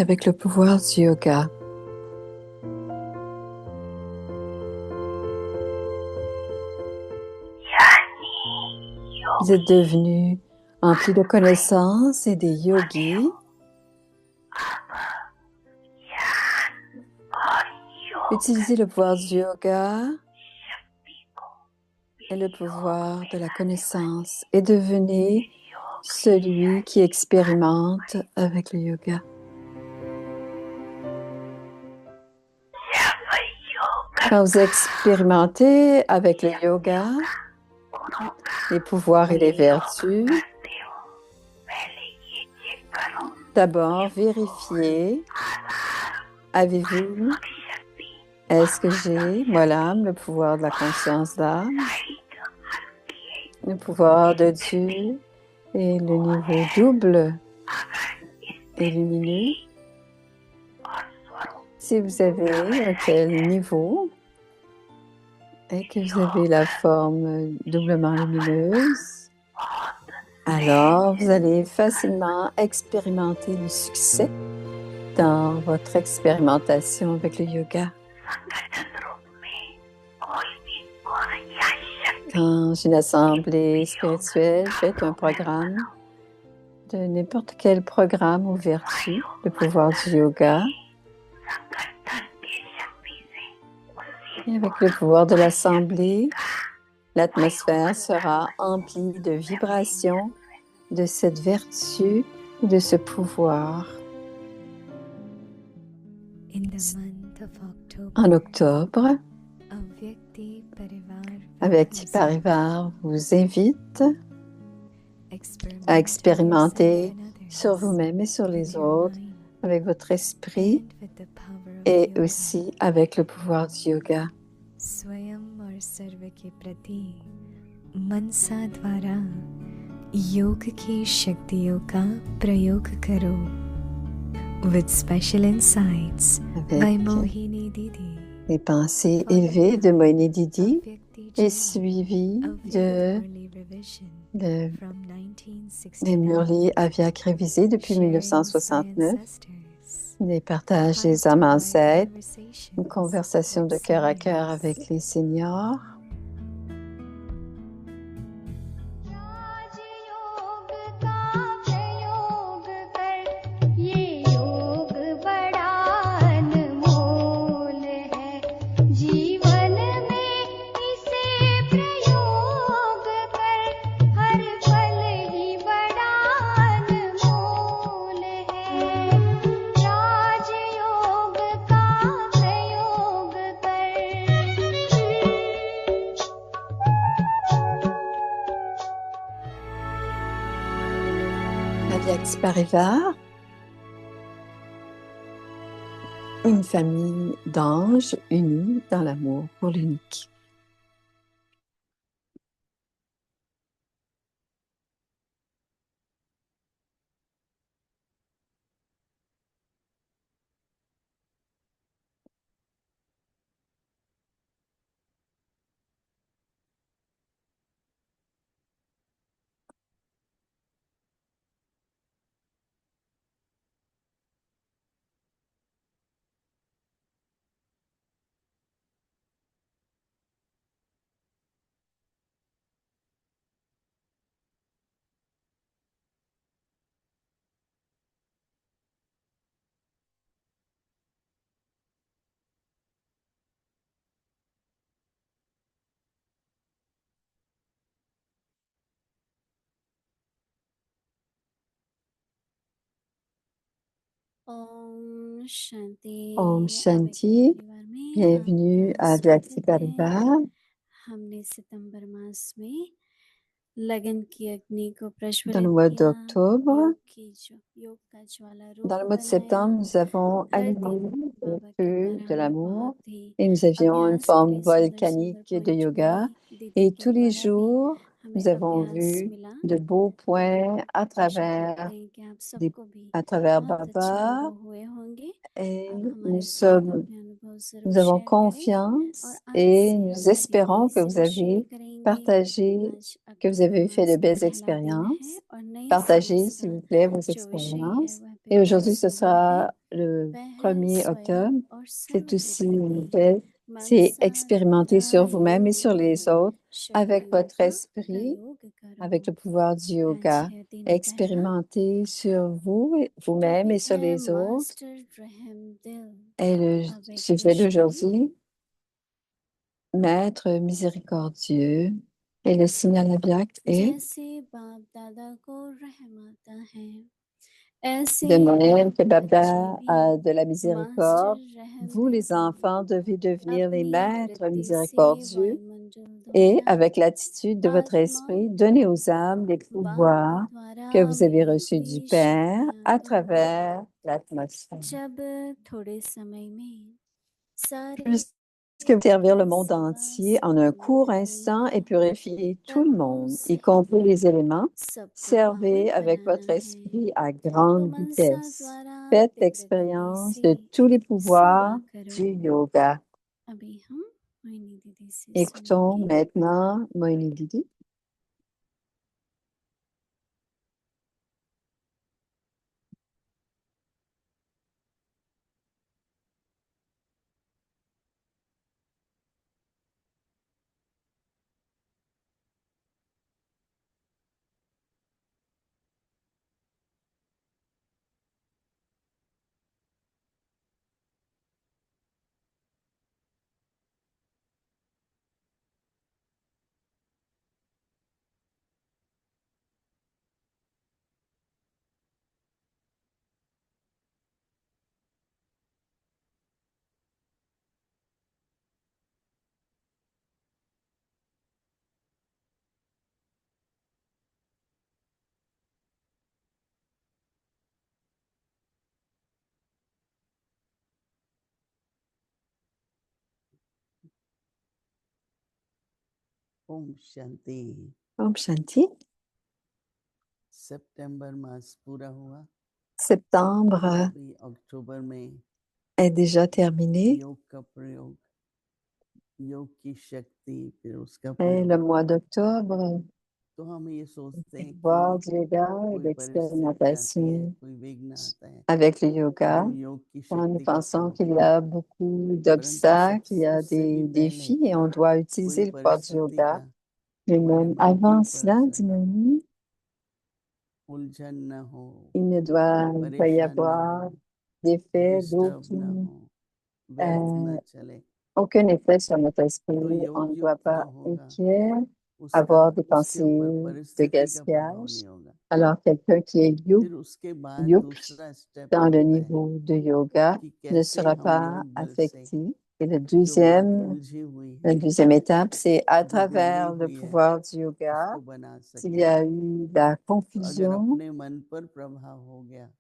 avec le pouvoir du yoga. Vous êtes devenus emplis de connaissances et des yogis. Utilisez le pouvoir du yoga et le pouvoir de la connaissance et devenez celui qui expérimente avec le yoga. Quand vous expérimentez avec le yoga, les pouvoirs et les vertus, d'abord vérifiez, avez-vous, est-ce que j'ai, moi l'âme, le pouvoir de la conscience d'âme, le pouvoir de Dieu et le niveau double et lumineux. Si vous avez un tel niveau et que vous avez la forme doublement lumineuse, alors vous allez facilement expérimenter le succès dans votre expérimentation avec le yoga. Quand une assemblée spirituelle fait un programme, de n'importe quel programme ou vertu, le pouvoir du yoga, et avec le pouvoir de l'assemblée, l'atmosphère sera emplie de vibrations de cette vertu ou de ce pouvoir. En octobre, Avyakti Parivar vous invite à expérimenter sur vous-même et sur les autres avec votre esprit et aussi avec le pouvoir du yoga. स्वयं और सर्व के प्रति मनसा द्वारा योग की शक्तियों का प्रयोग करो. With special insights by Mohini Didi. Les pensées élevées de Mohini Didi et suivies de Murli Avyak révisé depuis 1969. Les partages des âmes ancêtres, une conversation de cœur à cœur avec les seniors. Avyakti Parivar, une famille d'anges unis dans l'amour pour l'unique. Om Shanti. Om Shanti, bienvenue à Avyakti Parivar. हमने सितंबर मास में लगन की अग्नि को Dans प्रज्वलित le mois किया. d'octobre, योग का ज्वाला dans रूप le mois de बनाया. septembre, nous avons हर allumé दिन le बाबा के feu द्वारा de हमें l'amour बहुत ही et nous avions une अभ्यास forme भरे सुंदर volcanique सुंदर de पॉइंट yoga. मिले. दीदी Et के tous les द्वारा भी jours, हमें nous avons अभ्यास vu मिला. de beaux points आशा करते हैं कि आप सबको भी à travers बहुत अच्छे Baba. अनुभव हुए होंगे. Et आप nous हमारे साथ अपने अनुभव जरूर nous avons शेयर करें. confiance और आज et से nous हम अपनी espérons दीदी que से vous भी शेयर avez करेंगे. partagé, आज que vous अक्टूबर avez fait de मास का belles पहला दिन है expériences. और नए Partagez, साल s'il का vous plaît, vos जो विषय है expériences. वह Et पितृ aujourd'hui, ce सुमन है. sera le वह 1er स्वयं octobre, और c'est सर्व के aussi प्रति nouvelle. मन C'est सा expérimenter द्वारा sur vous-même et योग sur की les autres avec शक्तियों votre का esprit, प्रयोग करो। avec le pouvoir du आज yoga. है दिन पहला Expérimenter sur vous, vous-même et topic sur है les autres. मास्टर रहम दिल Et le avec sujet विश्राम d'aujourd'hui, Maître miséricordieux. Et le signal abiac est जैसे बाप दादा को रहम आता है ऐसे de même que आप बच्चे Baba भी a de la master miséricorde. रहम Vous, दिल les बनो enfants, devez devenir les अपनी maîtres वृत्ति से miséricordieux वायुमंडल et, द्वारा avec l'attitude de votre आत्माओं esprit, को donnez aux âmes les बाप pouvoirs द्वारा que vous avez reçus मिलती du Père शक्तियाँ à दो travers l'atmosphère. जब थोड़े समय में सारे Puisque vous servir le monde सेवा entier en un संपन्न court करनी instant et है purifier tout le तत्वों monde, y compris सहित les éléments, सबको servez पावन avec बनाना votre है esprit à तो grande मनसा vitesse. द्वारा Faites तीव्र गति l'expérience से de tous les सेवा pouvoirs करो du yoga. अभी हम मोहिनी दीदी से Écoutons सुनेंगे maintenant Moini Didi. Om Shanti. Om Shanti. सितंबर मास पूरा हुआ, Septembre अभी अक्टूबर में est déjà terminé योग का प्रयोग, योग की शक्ति, फिर उसका et प्रयोग। le mois d'octobre, तो हम ये सोचते le हैं pouvoir कि du yoga et कोई परिस्थिति आती है, l'expérimentation कोई विघ्न आता है, avec le तो yoga. हम योग की Quand nous शक्ति का pensons प्रयोग qu'il y करें। a beaucoup परंतु d'obstacles, il y a उससे भी des पहले défis et on doit कोई utiliser le pouvoir du परिस्थिति yoga. का Mais हमारे même मन के avant ऊपर cela, असर ना हो, dis-moi, उलझन न हो, il ne doit pas y परेशान न avoir हो, d'effet, डिस्टर्ब न हो, व्यर्थ euh, न चले। aucun effet sur notre esprit. तो On योग ne doit युक्त pas जो होगा inquiet, उसका avoir des उसके pensées ऊपर de परिस्थिति का प्रभाव gaspillage. नहीं होगा। Alors, quelqu'un qui est फिर उसके बाद yukt दूसरा स्टेप dans le होता है niveau de yoga कि ne कैसे sera हम pas योग बल से affecté. Et जो बात उलझी हुई la है, deuxième étape, c'est à जो गुमड़ी travers le हुई है, pouvoir du yoga, उसको बना s'il सके। y a eu la तो अगर confusion, अपने मन पर प्रभाव हो गया,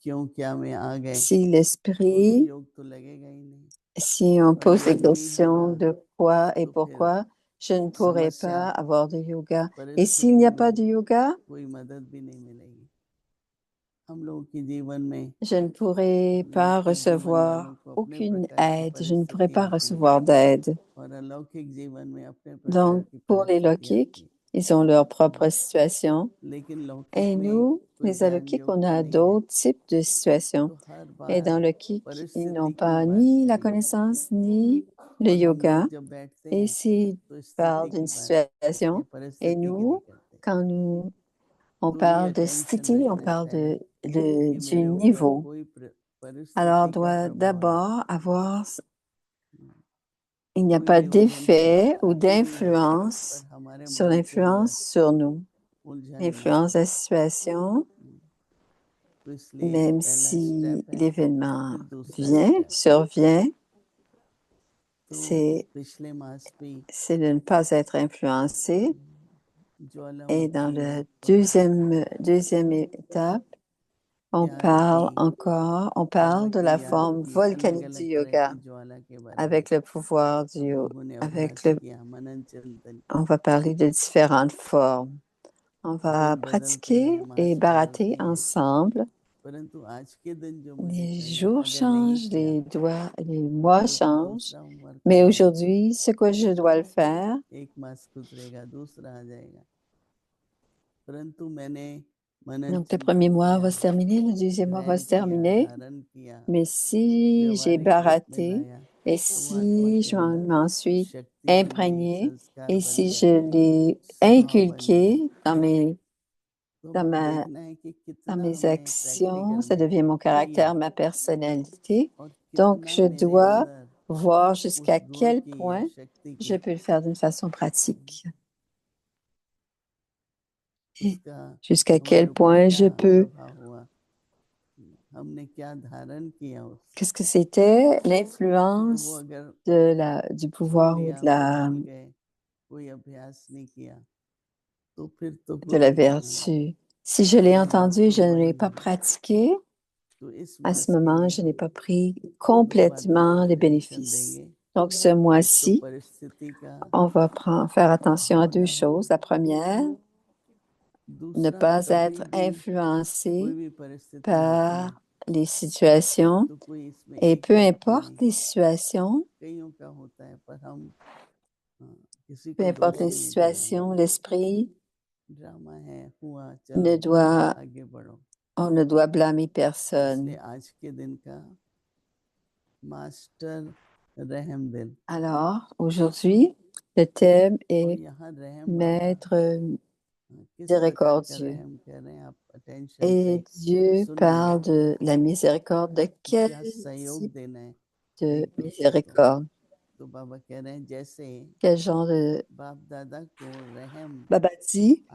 क्यों क्या में आ गए, si तो फिर l'esprit, योग तो लगेगा ही नहीं। si on और pose des योग नहीं questions होगा de quoi et तो फिर pourquoi, je ne pourrai समस्या, pas avoir de yoga. Et s'il n'y परिस्थिति a pas में de yoga, कोई मदद भी नहीं मिलेगी। हम लोगों के जीवन में, je ne pourrai pas लौकिक जीवन वालों recevoir को अपने aucune प्रकार की aide. Je ne pourrai परिस्थिति pas आती है recevoir d'aide. और अलौकिक जीवन में अपने प्रकार Donc, की pour les परिस्थिति आती lokiks, है। ils ont leur propre situation. लेकिन लौकिक Et में nous, कोई les ज्ञान alokik, on योग a नहीं है, d'autres types de situations. तो हर Et बार dans le kick, ils n'ont परिस्थिति की pas बात ni la करेंगे। connaissance ni le और हम yoga. लोग जब बैठते Et हैं s'ils तो parlent स्थिति d'une की बात करते हैं, situation, et परिस्थिति की नहीं nous, करते। quand on तो ये parle de attention sthiti, on रखना parle पहले कि du मेरे ऊपर niveau. कोई Alors, on परिस्थिति का doit प्रभाव नहीं, d'abord avoir, il n'y a कोई pas विघटन d'effet ou आती भी है, d'influence पर हमारे sur मन के अंदर l'influence sur nous. उलझन नहीं L'influence de आए। la situation, तो इसलिए même पहला si स्टेप है, l'événement फिर दूसरा vient, स्टेप है। survient, तो c'est पिछले मास भी c'est de ne pas être influencé. Et dans ज्वालामुखी la रूप पर deuxième étape, ज्ञान की on parle de प्रभाती la याद forme की, अलग volcanique du अलग तरह yoga की ज्वाला के बारे में avec le pouvoir हम du, लोगों ने avec अभ्यास le, किया, मनन चिंतन on किया। va parler de différentes formes. On va दिन बदलते pratiquer हैं, et मास barater बदलते हैं, ensemble. परंतु आज के दिन जो मुझे Les करना, jours अगर नहीं changent, किया les mois तो फिर changent. दूसरा होमवर्क Mais आएगा, aujourd'hui, ce que je dois le faire, एक मास गुजरेगा, दूसरा आ जाएगा। परंतु मैंने Donc, le premier mois va se terminer, le deuxième mois va se terminer. Mais si j'ai baraté et si je m'en suis imprégné et si je l'ai inculqué dans ma, dans mes actions, ça devient mon caractère, ma personnalité. Donc, je dois voir jusqu'à quel point je peux le faire d'une façon pratique. Et jusqu'à quel point je peux. Qu'est-ce que c'était? L'influence du pouvoir ou de la vertu. Si je l'ai entendu et je ne l'ai pas pratiqué, à ce moment, je n'ai pas pris complètement les bénéfices. Donc, ce mois-ci, on va faire attention à deux choses. La première, ne pas être influencé par les situations. Et peu importe les situations, l'esprit on ne doit blâmer personne. Alors, aujourd'hui, le thème est Maître miséricordieux. Et Dieu parle de la miséricorde. De quel type de miséricorde? Quel genre de... Baba dit,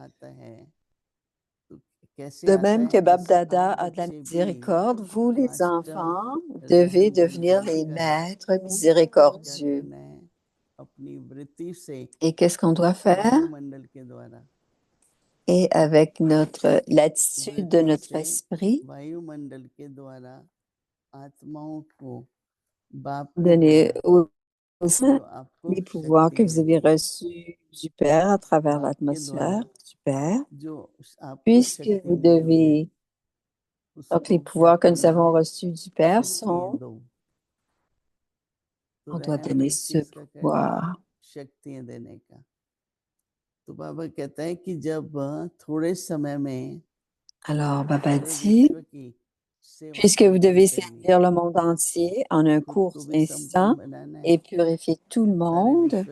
de même que Bab Dada a de la miséricorde, vous les enfants devez devenir les maîtres miséricordieux. Et qu'est-ce qu'on doit faire? Et avec l'attitude de notre esprit, donner aux les pouvoirs que vous avez reçus du Père à travers l'atmosphère du Père, puisque vous devez... Donc, les pouvoirs que nous avons reçus du Père sont... On doit donner ce pouvoir. Alors, Baba dit, puisque vous devez servir le monde entier en un court instant et purifier tout le monde,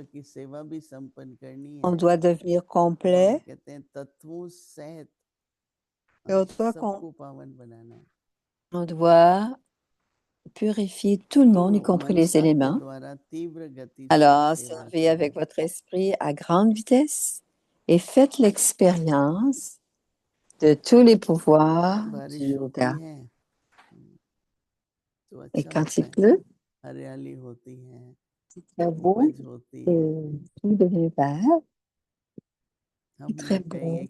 on doit devenir complet et on doit purifier tout le monde, y compris les éléments. Alors, servez avec votre esprit à grande vitesse et faites l'expérience de tous les pouvoirs du yoga. Et quand il pleut, c'est très beau et tout devient vert. C'est très beau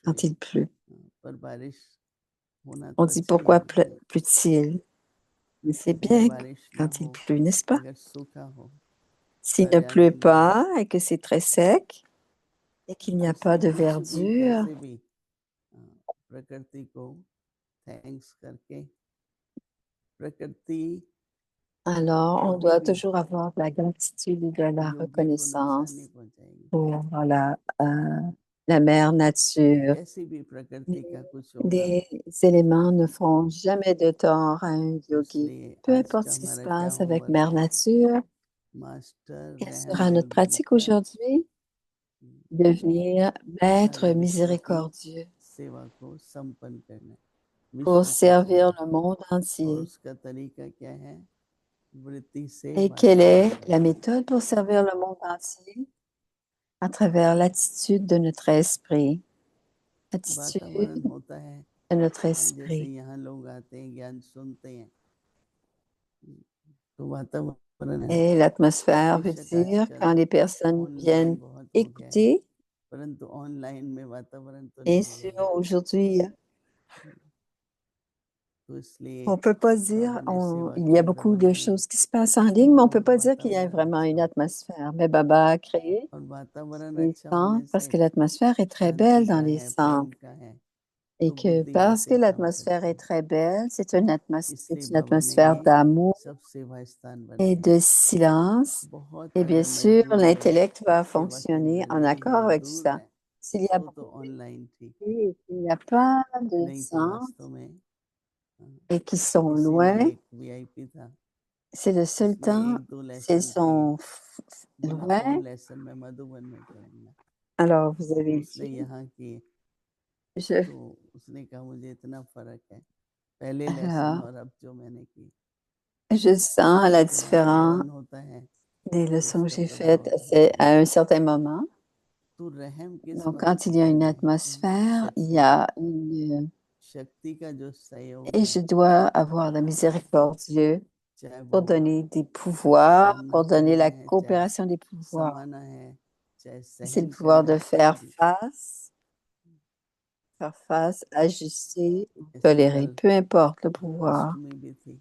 quand il pleut. On dit pourquoi pleut-il? Mais c'est bien quand il pleut, n'est-ce pas? S'il ne pleut pas et que c'est très sec et qu'il n'y a pas de verdure, alors on doit toujours avoir de la gratitude et de la reconnaissance pour la mère nature. Les éléments ne font jamais de tort à un yogi. Peu importe ce qui se passe avec mère nature, quelle sera notre pratique aujourd'hui? Devenir maître miséricordieux pour servir le monde entier. Et quelle est la méthode pour servir le monde entier? À travers l'attitude de notre esprit. L'attitude de notre esprit. Et l'atmosphère veut dire quand les personnes viennent écouter. Et aujourd'hui, on peut pas dire, il y a beaucoup de choses qui se passent en ligne, mais on peut pas dire qu'il y a vraiment une atmosphère. Mais Baba a créé les centres parce que l'atmosphère est très belle dans les centres. Et que parce que l'atmosphère est très belle, c'est une atmosphère d'amour et de silence. Et bien sûr, l'intellect va fonctionner en accord avec ça. s'il y a वो तो beaucoup online थी, et qu'il n'y a pas de नहीं तो saints वास्तव में हाँ, et qui sont इसीलिए loin, एक वीआईपी था, c'est le seul उसने temps, एक दो s'ils लेसन किए, sont बोला loin, और लेसन मैं मधुबन में करूँगा, alors vous तो avez उसने dit, यहाँ किए, je, तो उसने कहा मुझे इतना फर्क है पहले लेसन alors, और अब जो मैंने की, je sens la तो जब différence लर्न होता है des तो leçons que उसका j'ai faites प्रभाव दिखता à है। un certain moment. तो रहम किस Donc, बात quand पे il y a une करना है? atmosphère, il y शक्ति, a une... शक्ति का जो सहयोग Et है, je dois avoir la miséricordieux चाहे pour वो donner des pouvoirs, सामना pour donner करना la है, चाहे coopération des pouvoirs. समाना है, चाहे C'est le सहन pouvoir करना de है, कुछ भी faire face, ajuster, ऐसे tolérer, कल peu importe le pouvoir. अष्टमी भी थी,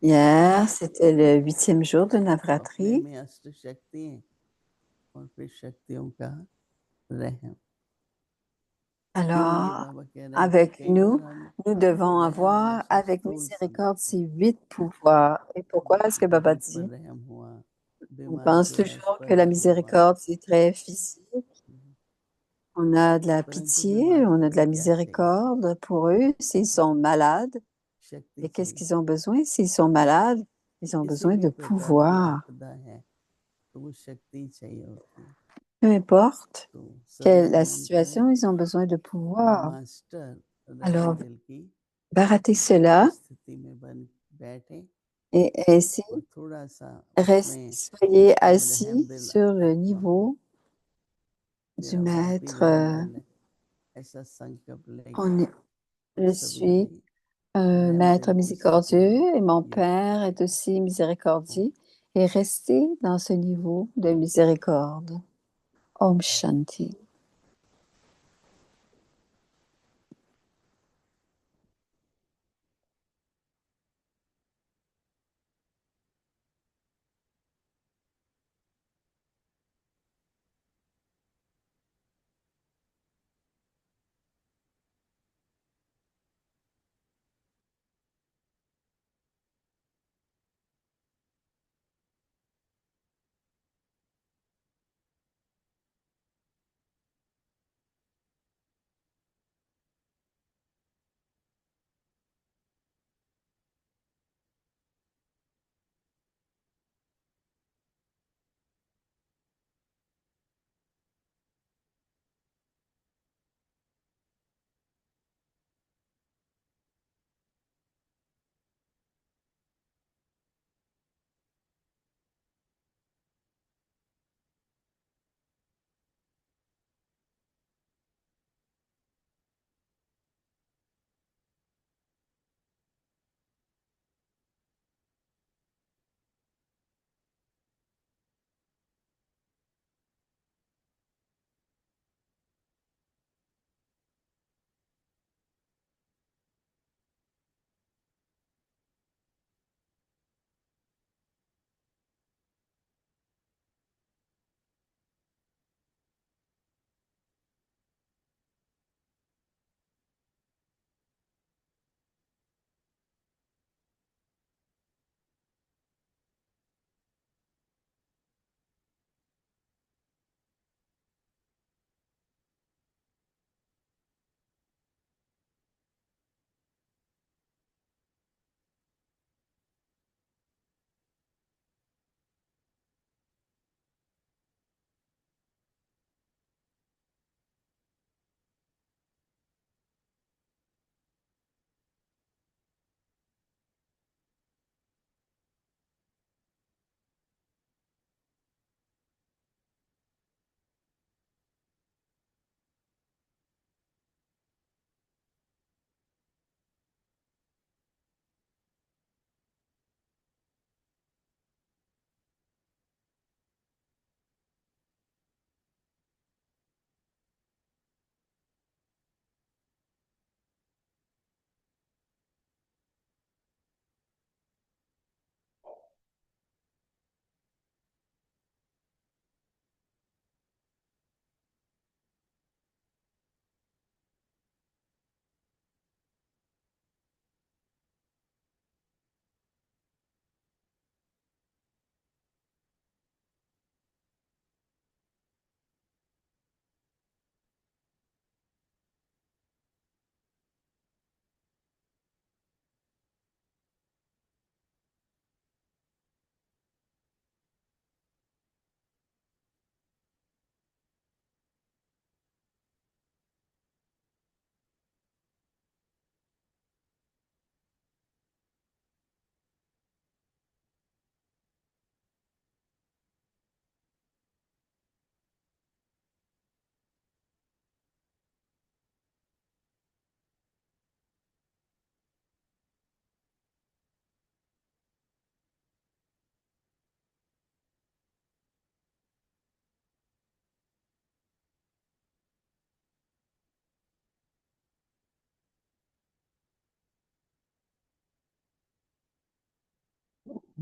Hier, c'était le 8e jour de तो अपने Navratri. में अष्ट शक्ति है और फिर शक्तियों का रहम। क्यों ये Alors, बाबा कह रहे हैं कि avec कई nous, बार हम nous devons रहम avoir हमेशा avec स्थूल miséricorde समझते ces हैं, 8 pouvoirs. Et pourquoi est-ce que Baba गरीब पर dit? रहम हुआ, On बीमार pense बेबस toujours पर que la रहम हुआ, miséricorde, c'est très physique. On a de la परंतु pitié, बीमारों on a को de भी la क्या चाहिए? miséricorde pour eux s'ils sont malades. शक्ति Et qu'est-ce चाहिए। qu'ils ont besoin? S'ils sont malades, ils ont किसी besoin भी de प्रकार की pouvoir. आपदा है तो वो शक्ति चाहिए होती है। Peu importe तो quelle est la सदानंद अंतरा situation, ils ont besoin de pouvoir. Master Alors, रविंदल की baratez cela स्थिति में बन बैठे et ainsi, और थोड़ा सा उसमें soyez अपने रहम assis दिल sur le आत्मा niveau du मेरा बाप ही maître. रहम दिल है, ऐसा संकल्प लेके On est- je सभी suis भाई un रहम maître दिल की स्थिति में miséricordieux et mon योग Père est करें। aussi miséricordieux. Et restez dans ce niveau de miséricorde. Om Shanti.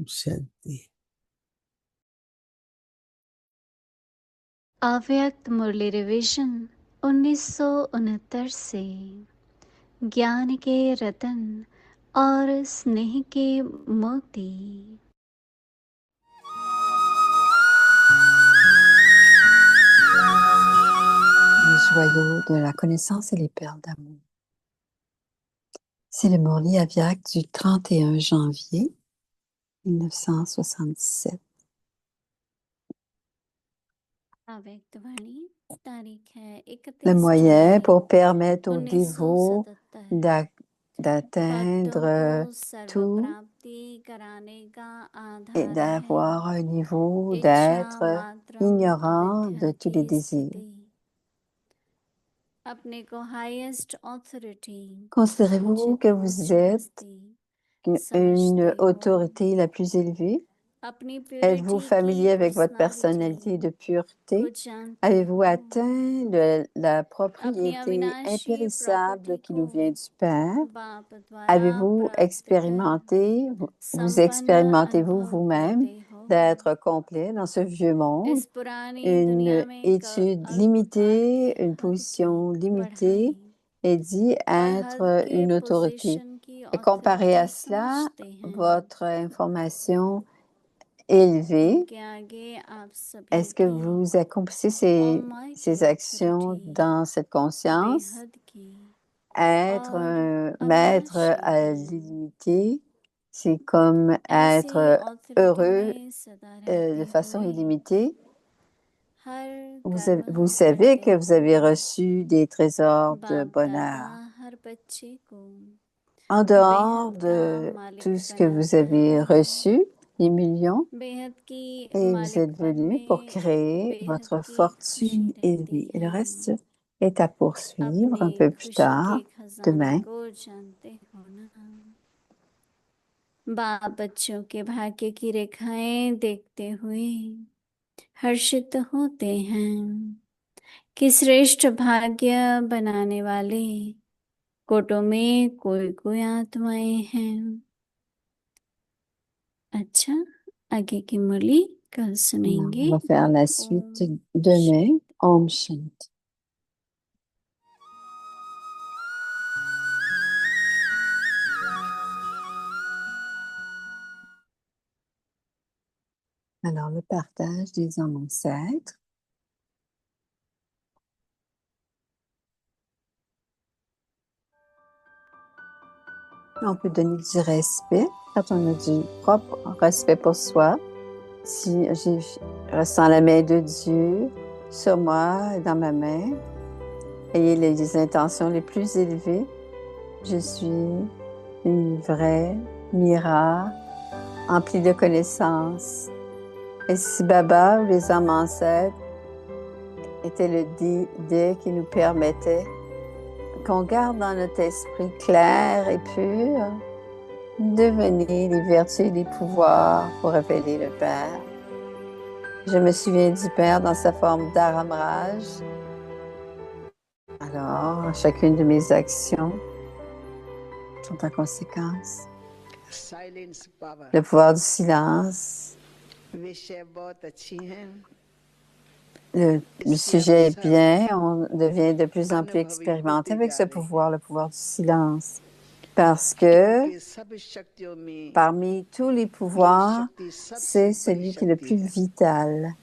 शांति। अव्यक्त मुरली रिवीजन 1969 से ज्ञान के रतन और स्नेह के मोती। Les joyaux de la connaissance et les perles d'amour. C'est le Murli Avyak du 31 janvier 1977. अव्यक्त वाणी तारीख है Le 31 moyen जुलाई pour permettre aux dévots 1977। d'atteindre भक्तों को सर्व tout प्राप्ति कराने का et आधार है d'avoir un niveau इच्छा d'être मात्रम ignorant de अविद्या tous les की désirs. स्थिति। अपने को highest authority Considérez-vous que vous êtes une समझते हो। autorité la plus élevée? अपनी Êtes-vous प्योरिटी familier की avec votre personnalité de pureté? Avez-vous atteint la propriété impérissable qui nous vient du Père? Avez-vous expérimenté, vous expérimentez-vous vous-même d'être complet dans ce vieux monde, une étude limitée, une position limitée, et dit être une autorité? Et comparé à cela, votre information élevée, est-ce que vous accomplissez ces actions dans cette conscience? Être un maître à l'illimité, c'est comme être heureux de façon illimitée. Vous savez que vous avez reçu des trésors de bonheur. En dehors de tout ce que vous avez reçu, les millions, et vous êtes venu pour créer votre fortune élevée. Et le reste est à poursuivre un peu plus tard, demain. बाप बच्चों के भाग्य की रेखाएं देखते हुए हर्षित होते हैं कि श्रेष्ठ भाग्य बनाने वाले कोटों में कोई कोई आत्माएं हैं। अच्छा, आगे की मुरली कल सुनेंगे। On va faire la suite demain. Om Shanti. Alors, le partage des hommes ancêtres. On peut donner du respect quand on a du propre respect pour soi. Si je ressens la main de Dieu sur moi et dans ma main, ayez les intentions les plus élevées. Je suis une vraie Mira, emplie de connaissances. Et si Baba ou les hommes ancêtres étaient le dé qui nous permettait qu'on garde dans notre esprit clair et pur, devenez les vertus et les pouvoirs pour révéler le Père. Je me souviens du Père dans sa forme d'Aramraj. Alors, chacune de mes actions sont en conséquence. Le pouvoir du silence. Le sujet est bien, on devient de plus en plus expérimenté avec ce pouvoir, le pouvoir du silence. Parce que parmi tous les pouvoirs, c'est celui qui est le plus vital.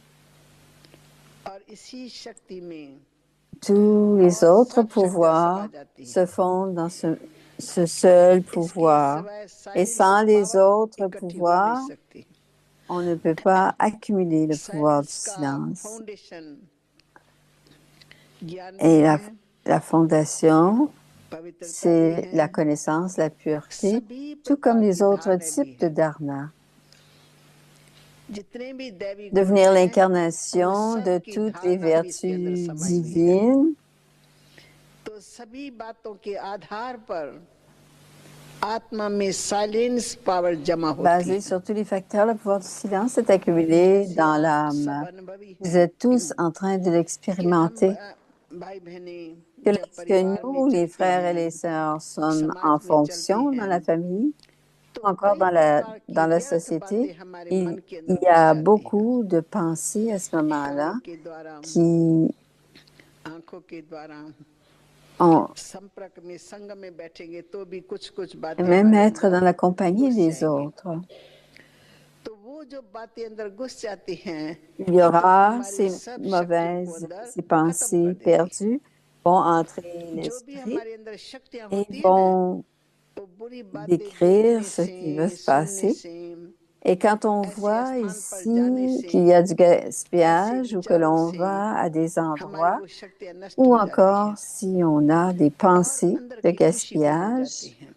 Tous les autres pouvoirs se fondent dans ce seul pouvoir. Et sans les autres pouvoirs, on ne peut pas accumuler le pouvoir du silence. Et la fondation, c'est la connaissance, la pureté, tout comme les autres types de dharma. Devenir l'incarnation de toutes les vertus divines. Basé sur tous les facteurs, le pouvoir du silence est accumulé dans l'âme. Vous êtes tous en train de l'expérimenter. Que lorsque nous, les frères et les sœurs, sommes en fonction dans la famille, encore कई प्रकार की dans la व्यर्थ société, बातें हमारे मन के il अंदर y घुस a जाती हैं। beaucoup de pensées à ce moment-là कानों के द्वारा, qui आंखों के द्वारा, ont, संपर्क में, संग में बैठेंगे तो भी कुछ कुछ बातें même हमारे être dans अंदर la compagnie घुस des जाएंगी। autres. तो वो जो बातें अंदर घुस जाती हैं, Il y तो aura हमारी ces सब शक्तियों को mauvaises, अंदर ces खत्म कर pensées देती हैं। perdues vont entrer जो भी l'esprit हमारे अंदर शक्तियां et होती है ना, vont वो बुरी बातें décrire देखने ce से, qui va se सुनने passer. से, Et quand on ऐसे voit स्थान पर जाने ici से, qu'il y a du ऐसे gaspillage ou que विचारों l'on से va à des हमारी endroits, वो शक्तियां नष्ट ou हो जाती हैं encore si on a des और pensées अंदर de की खुशी बदल जाती gaspillage, है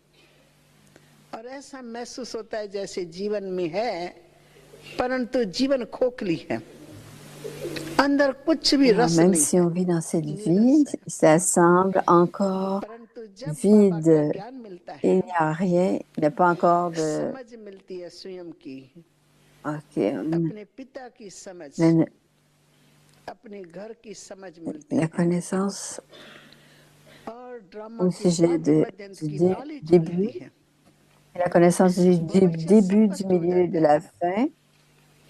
और ऐसा महसूस होता है जैसे जीवन में है परंतु जीवन खोखली है, अंदर कुछ भी alors रस même नहीं si है, on vit dans cette vie, नीरस है। ça semble encore परंतु जब बाबा का vide, ज्ञान मिलता il है, n'y a rien, il n'y a pas encore de... समझ मिलती है स्वयं की, Ok, अपने पिता की समझ, la, अपने घर की समझ मिलती la है connaissance और ड्रामा au के sujet आदि मध्यंत की नॉलेज début, मिलती है। la connaissance du भविष्य début, du स्पष्ट हो milieu et de जाता la है fin.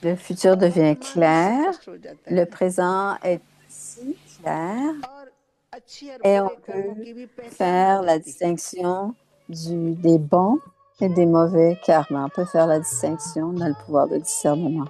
Le futur और devient वर्तमान भी clair, स्पष्ट हो जाता le है présent est aussi clair और अच्छे और et on बुरे कर्मों peut की भी पहचान हो faire la जाती है। distinction des bons et des mauvais karmas. On peut faire la distinction dans le pouvoir de discernement.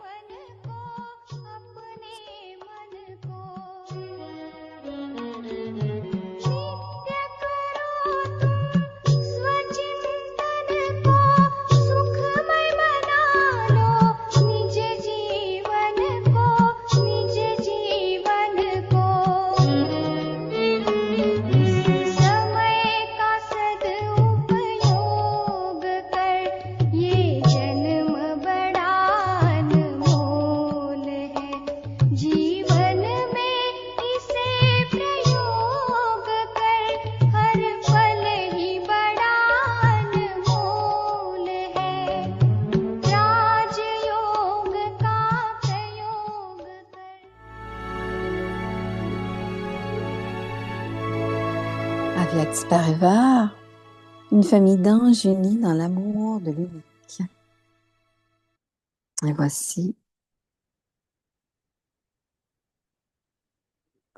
Avyakti Parivar, une famille d'anges unis dans l'amour de l'unique. Et voici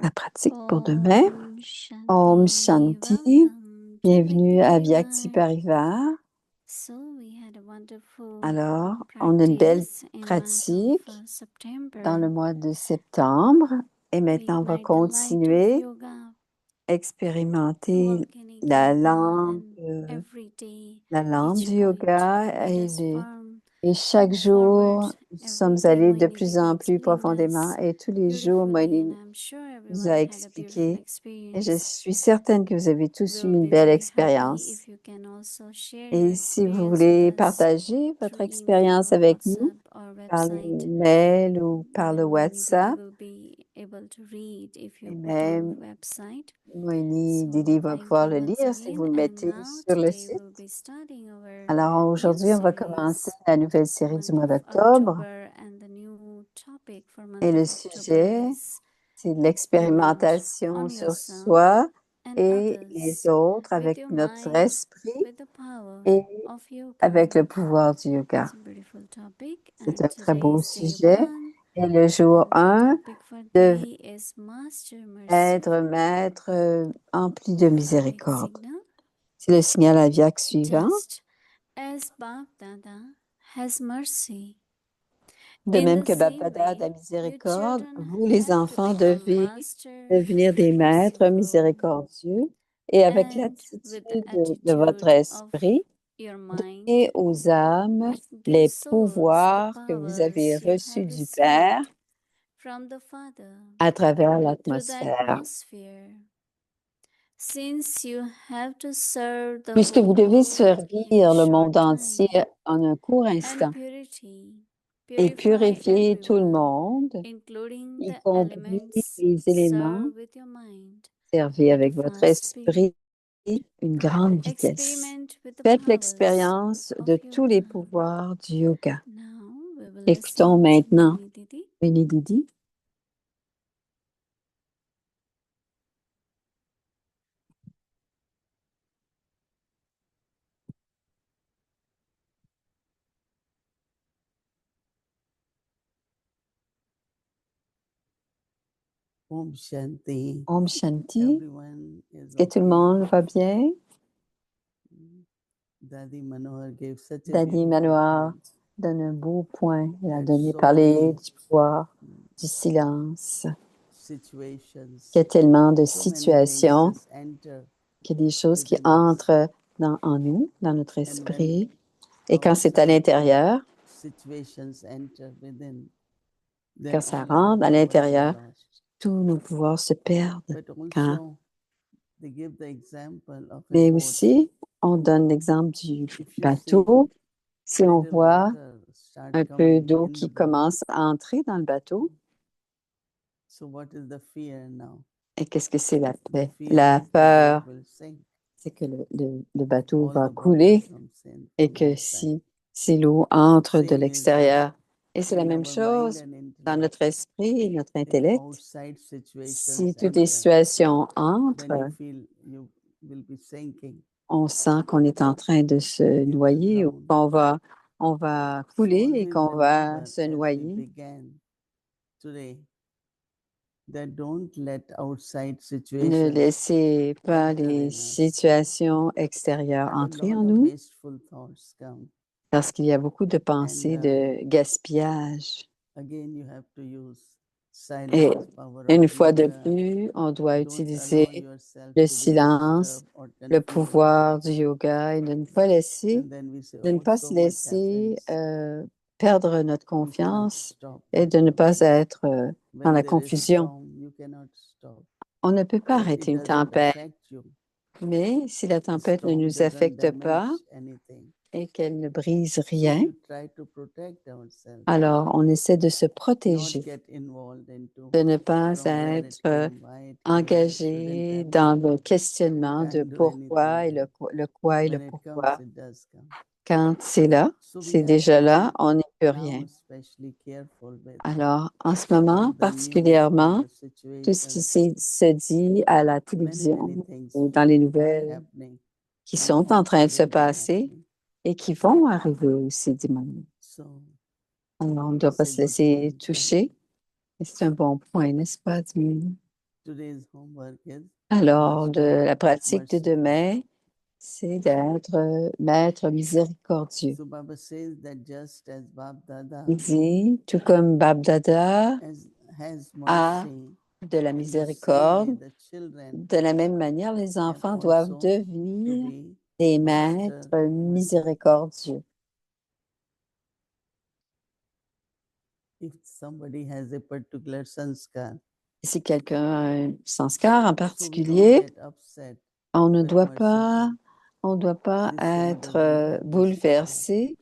la pratique pour demain. Om Shanti, bienvenue à Avyakti Parivar. Alors, on a une belle pratique dans le mois de septembre et maintenant on va continuer à expérimenter la lampe du yoga et chaque jour, nous sommes allés de plus en plus profondément et tous les jours, Moïni nous a expliqué et je suis certaine que vous avez tous eu une belle expérience. Et si vous voulez partager votre expérience avec nous par le mail ou par le WhatsApp, et même Moïni Didi va pouvoir le lire si vous le mettez sur le site. Alors aujourd'hui, on va commencer la nouvelle série du mois d'octobre et le sujet, c'est l'expérimentation sur soi et les autres avec notre esprit et avec le pouvoir du yoga. C'est un très beau sujet. Et le jour 1 devait être maître empli de miséricorde. C'est le signal aviaque suivant. De même que Baba a de la miséricorde, vous les enfants devez devenir des maîtres miséricordieux et avec l'attitude de votre esprit, donnez aux âmes les pouvoirs que vous avez reçus du Père à travers l'atmosphère. Puisque vous devez servir le monde entier en un court instant et purifier tout le monde, y compris les éléments, servez avec votre esprit une grande vitesse. Faites l'expérience de tous les pouvoirs du yoga. Écoutons maintenant Moïni Didi. Om Shanti. Om Shanti. Everyone is Est-ce que tout le okay? monde va bien? Daddy Manohar gave such a Daddy beautiful Manohar point. donne un beau point. Il a There's donné so parler many du pouvoir, du silence. situations, Il y a tellement de so many things situations, just enter, qu'il y a des choses qui within us. entrent en nous, dans notre And esprit. when Et quand c'est à outside l'intérieur, situations enter within, then quand ça all our rentre à powers are l'intérieur, lost. tous nos pouvoirs se perdent. But Quand... also, they give the example of a Mais boat. aussi, on donne l'exemple du If you see bateau. Si on little voit water start un peu coming d'eau in the qui boat, commence à entrer dans le bateau, so what is the fear now? et qu'est-ce que c'est la The paix? fear La is the boat peur, will sink. c'est que le bateau All va the water couler comes in et from que outside. si l'eau entre de Same is l'extérieur. Et c'est la in même our mind chose and dans intellect. notre esprit et notre If intellect. outside situations Si toutes les enter, situations then entrent, you feel you will be sinking. on sent qu'on est en train de se You will noyer ou drown. on va So couler et always qu'on va remember, se as we noyer. began today, that don't let outside Ne situations laissez pas enter les in us. situations extérieures A entrer lot en of nous wasteful thoughts come. parce qu'il y a beaucoup de pensées And de gaspillage. again, you have to use Et silence, power of une fois de yoga. plus, on doit Don't utiliser allow yourself le to be silence, disturbed or le confused. pouvoir du yoga et de ne pas And then we say, oh, se so much laisser happens. perdre notre You cannot confiance stop. et de ne pas être dans When la there is confusion. storm, you cannot stop. On ne peut pas But arrêter it une doesn't tempête, affect you. mais si la The tempête ne storm nous doesn't affecte pas damage anything. et qu'elle ne brise So rien, we try to protect ourselves, alors on essaie de se not protéger, get involved into de ne pas from where it être came, why it came, it shouldn't engagé happen. dans le questionnement de Can't do pourquoi et anything. le quoi et le When it comes, pourquoi. it does come. Quand c'est là, So we c'est have déjà to là, be on n'y peut now rien. especially careful with Alors, en ce moment, all the news, all particulièrement, the tout ce qui situations. se dit à la Many télévision things ou dans les are nouvelles happening qui and sont en train de se will be passer happening. et qui vont arriver aussi dimanche. So Alors, on ne doit it's pas a se good laisser point. toucher. Et c'est un bon point, n'est-ce pas, Dieu? Today's homework is Alors, much de la pratique de merciful. demain, c'est d'être maître miséricordieux. So Baba says that just as Bab Dada Il dit, tout comme Bab Dada has a mercy, de la in the same way miséricorde, the children de la même manière, les have enfants doivent also to devenir be des master maîtres mercy. miséricordieux. If somebody has a particular sanskar, Si quelqu'un a un sanskar en so we don't particulier, get upset on ne but doit pas, merciful. on doit pas This soul être doesn't have this power. bouleversé.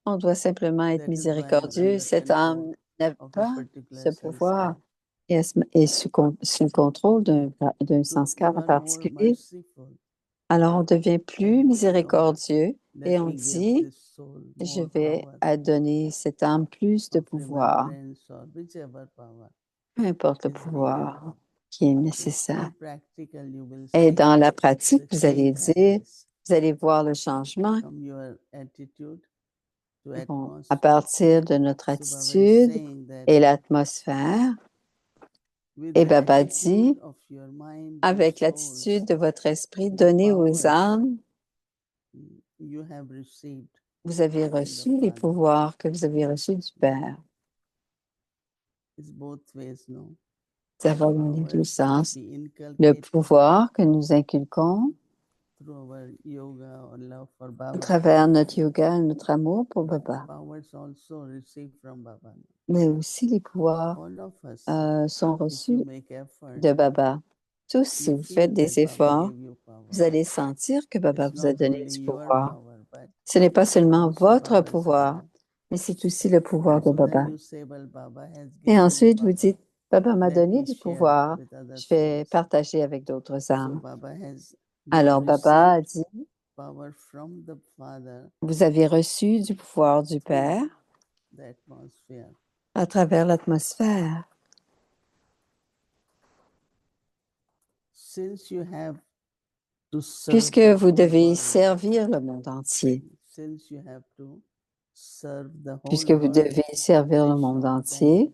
On doit simplement être That is why miséricordieux. under Cette control âme n'a of a pas particular ce pouvoir sanskar. et est sous le contrôle d'un So sanskar you en are more particulier. merciful. Alors, on devient plus And you know, miséricordieux let et on me give dit, this soul je more vais power donner cette âme plus de of pouvoir, remembrance or whichever power peu importe le is needed. pouvoir qui est So nécessaire. in practical, you will Et see dans la pratique, the vous allez change dire, happens vous allez voir le changement from your attitude to bon, à atmosphere. partir de notre So Baba is attitude saying that et l'atmosphère. with Et the Baba attitude dit, of your mind to avec souls, l'attitude de votre esprit, the donnez aux powers âmes, you have received vous avez from the reçu les Father. pouvoirs que vous avez reçus du Père. It's both ways, no? Ça va dans les Powers deux sens. we Le inculcate pouvoir que nous inculquons through our yoga or love for à Baba, travers notre yoga et notre amour pour but Baba, powers also received from Baba. mais aussi les pouvoirs All of us, sont if you reçus make effort, de Baba. Tous, si you vous feel faites that des Baba efforts, gave you vous power. allez sentir que Baba It's vous a not donné only du your pouvoir. power, but Ce n'est pas seulement also votre Baba's pouvoir, power. mais c'est aussi le pouvoir de So then Baba. you say, well, Baba has Et given me ensuite, vous power. dites, Baba m'a Let donné me du share pouvoir, with other je vais souls. partager avec d'autres So âmes. Baba has, you Alors, have Baba a received dit, power from the Father vous avez reçu du pouvoir du Père through the atmosphere. à travers l'atmosphère. Since you have to serve Puisque the vous whole devez world, servir le monde entier, since you have to serve the whole puisque vous world, devez servir le monde Vaishnav entier,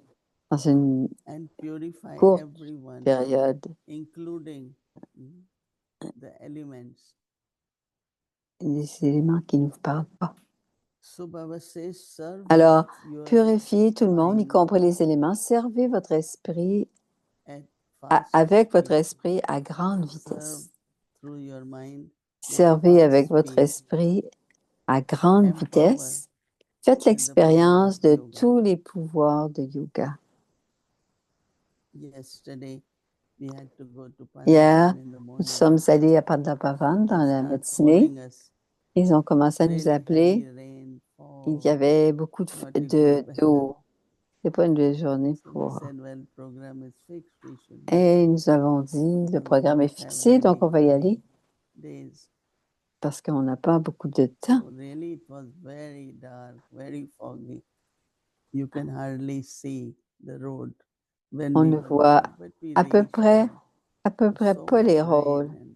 dans une and purify courte everyone, période. including the elements. Des éléments qui ne vous parlent pas. So Baba says, serve Alors, your purifiez tout le monde, y mind compris les éléments. Servez votre esprit at fast avec votre speed. esprit à grande Serve vitesse. through your mind with Servez fast avec votre speed. esprit à grande Empower vitesse. Faites with the power l'expérience of de yoga. tous les pouvoirs de yoga. Yesterday, we had to go to Hier, Padmavan in the nous morning. sommes allés à Padmavan dans They la start matinée. calling us. Ils ont commencé à nous Very appeler. heavy rain, Il fog, y avait beaucoup not a good weather. d'eau. Ce n'est pas une belle journée So we pour... said, well, program is fixed. We should go. Et nous avons dit, le We programme est don't have fixé, donc many on va y aller days. parce qu'on n'a pas beaucoup de temps. So really, it was very dark, very foggy. You can hardly see the road when On we ne were voit there, but we à peu reached près, there. à peu près So pas much les rain rôles. and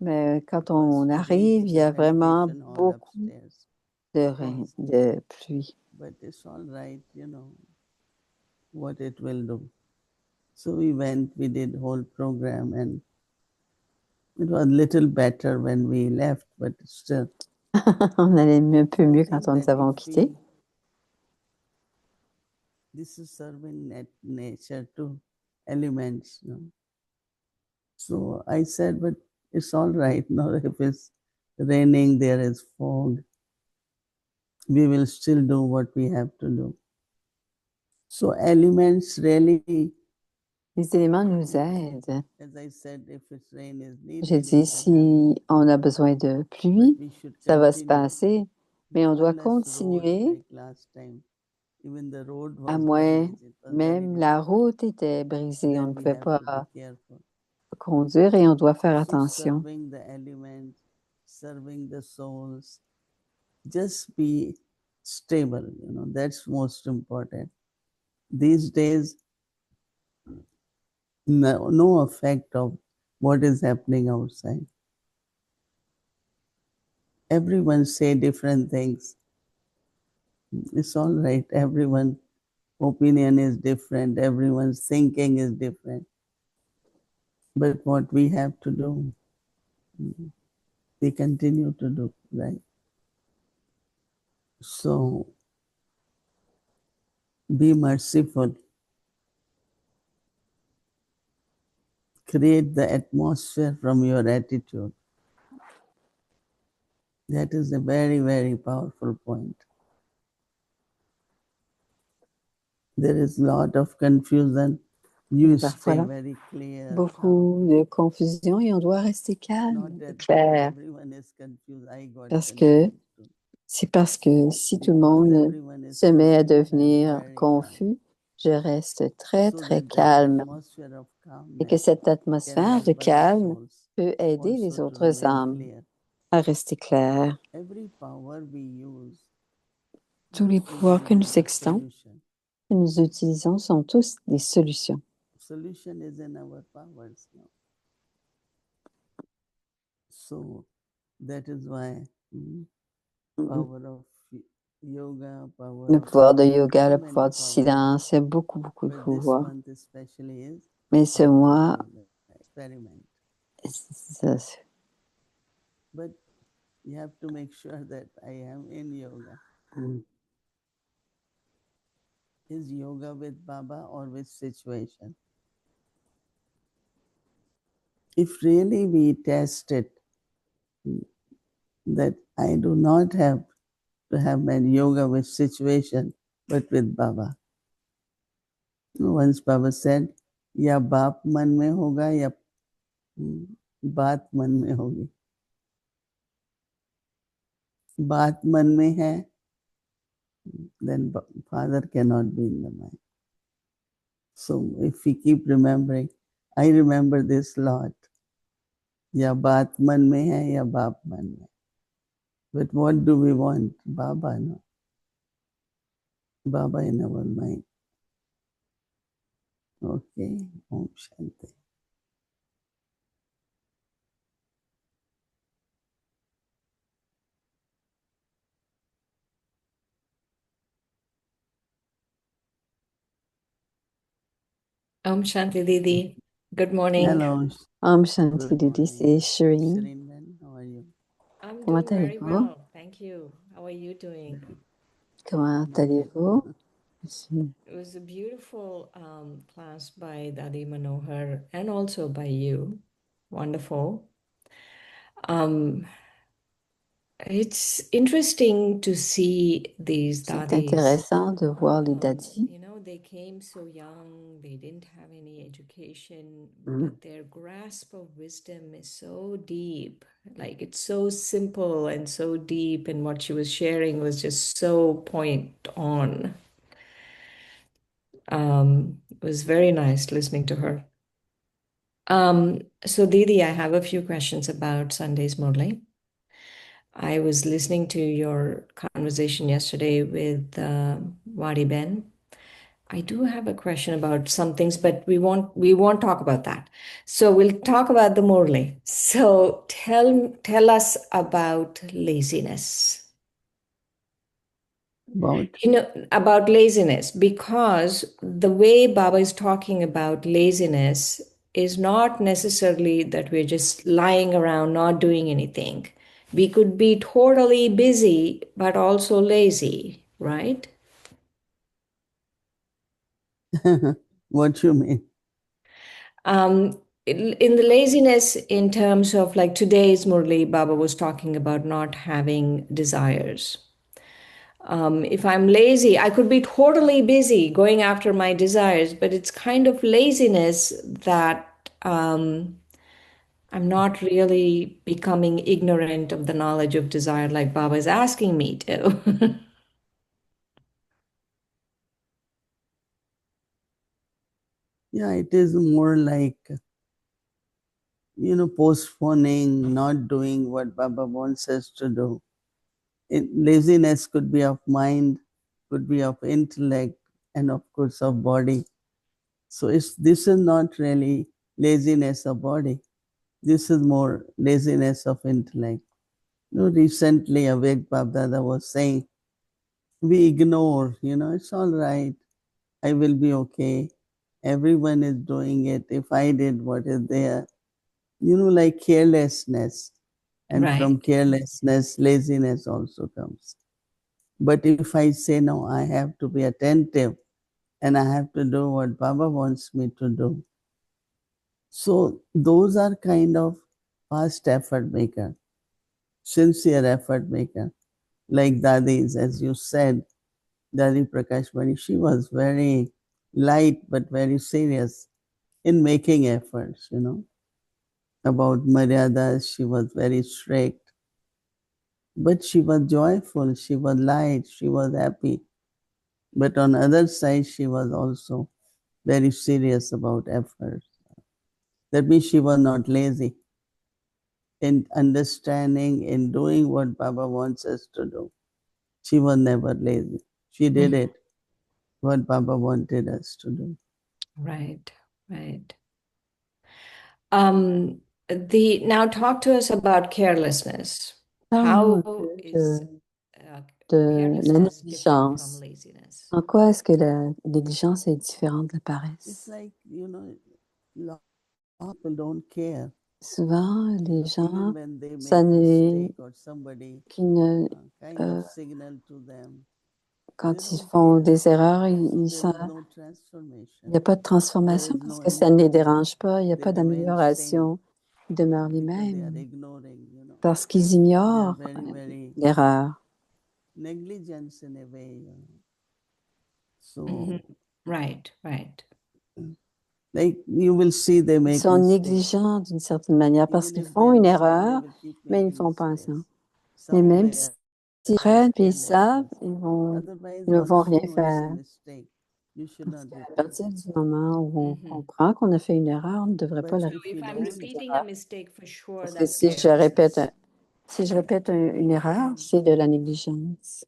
Mais quand it was on to arrive, reach il y a the vraiment meditation hall beaucoup upstairs. de pluie. But it's all right, what it will do. So we went, we did whole program, and it was little better when we left, but still. On allait un peu mieux I quand think nous that avons if quitté. this is serving nature to elements. So I said, but it's all right. Now, if it's raining, there is fog, we will still do what we have to do. So elements really, Les éléments nous aident. as I said, if it's rain is J'ai needed, dit, si on a besoin de pluie, we should ça va se continue. passer, mais on doit Unless road, continuer, like last time, even the road à was moins, damaged, it was même very la difficult. route était brisée, on Then ne we pouvait have to be pas careful. conduire et on doit faire So attention. serving the elements, serving the souls, just be stable, that's most important. These days, no effect of what is happening outside. Everyone say different things. It's all right. Everyone's opinion is different. Everyone's thinking is different. But what we have to do, we continue to do, right? So be merciful. Create the atmosphere from your attitude. That is a very, very powerful point. There is a lot of confusion. You Parfois, stay là, very clear. beaucoup de confusion et on doit rester calme Not et that clair. everyone is confused. I got Parce que confused too. c'est parce que si tout le Because monde everyone is se met à confused, I'm devenir very calm. confus, je reste très, So très that calme. atmosphere of Et que calmness cette can atmosphère de help us calme souls peut aider les also to autres remain âmes clear. à rester claires. Every power we use Tous les is pouvoirs que really nous a extons, solution. que nous utilisons, sont tous des solutions. Solution is in our powers now. So that is why power of yoga, power Le of pouvoir de yoga, so le many pouvoir du powers. silence, il y a beaucoup, beaucoup de But this pouvoirs. month especially is Mais ce power mois, of yoga experiment. ça- But you have to make sure that I am in yoga. Is yoga with Baba or with situation? If really we test it, that I do not have to have my yoga with situation, but with Baba. Once Baba said, या बाप मन में होगा या बात मन में होगी. बात मन में है, then Father cannot be in the mind. So if we keep remembering, I remember this lot. या बात मन में है या बाप मन में. But what do we want? Baba, no. Baba in our mind. Okay, Om Shanti. Om Shanti Didi. Good morning. Hello. Om Shanti Good Didi, morning. c'est Shireen. Shireen, Ben, how are you? I'm Comment doing very allez-vous? well. Thank you. How are you doing? Comment allez-vous? Merci. It was a beautiful class by Dadi Manohar and also by you. Wonderful. It's interesting to see these C'est dadis. intéressant de voir les dadis. You know, they came so young, they didn't have any education, Mhm. but their grasp of wisdom is so deep. Like it's so simple and so deep, and what she was sharing was just so point on. It was very nice listening to her. So Didi, I have a few questions about Sunday's Murli. I was listening to your conversation yesterday with Wadi Ben. I do have a question about some things, but we won't talk about that. So we'll talk about the Murli. So tell us about laziness. About laziness, because the way Baba is talking about laziness is not necessarily that we're just lying around not doing anything. We could be totally busy but also lazy, right? What you mean? In the laziness, in terms of like today's Murli, Baba was talking about not having desires. If I'm lazy, I could be totally busy going after my desires, but it's kind of laziness that I'm not really becoming ignorant of the knowledge of desire like Baba is asking me to. Yeah, it is more like, postponing, not doing what Baba wants us to do. Laziness could be of mind, could be of intellect, and of course of body. So this is not really laziness of body. This is more laziness of intellect. Recently Avek Babdada was saying, we ignore, it's all right. I will be okay. Everyone is doing it. If I did what is there, like carelessness. And Right. from carelessness, laziness also comes. But if I say, no, I have to be attentive and I have to do what Baba wants me to do. So those are kind of fast effort maker, sincere effort maker. Like Dadis, as you said, Dadi Prakash Bani, she was very light but very serious in making efforts, About Maryadas, she was very strict. But she was joyful, she was light, she was happy. But on other side, she was also very serious about efforts. That means she was not lazy in understanding, in doing what Baba wants us to do. She was never lazy. She did it, what Baba wanted us to do. Right, right. Now talk to us about carelessness. Parle-nous un How peu is de la carelessness different from négligence. laziness? En quoi est-ce que la négligence est différente de la It's paresse? like, lot of people don't care. Souvent, les Even gens, when they ça make n'est mistake or somebody qui ne, kind of signal to them, quand they ils don't font care. des erreurs, So il there is no transformation. n'y a pas de There transformation is parce no que ça ne les improvement. dérange pas, il n'y a They pas remain same d'amélioration. Ils demeurent les because they are mêmes ignoring, parce qu'ils They are ignorent very l'erreur. negligence in a way. So, Mhm. Right, right. like you will see they Ils make sont mistakes. négligents d'une certaine manière parce Even qu'ils if font they une are smart, they erreur, will keep mais ils ne making font pas un mistakes. Et même Somewhere s'ils there is prennent puis ils savent, carelessness. Otherwise, ils ne vont once rien you know it's a faire. mistake, you should Parce not qu'à repeat partir it. du moment où on Mhm. comprend qu'on a fait une erreur, on ne devrait pas But la if So if you I'm don't, repeating a mistake, for sure, Parce que that's si je répète, carelessness. si je répète une erreur, c'est de la négligence.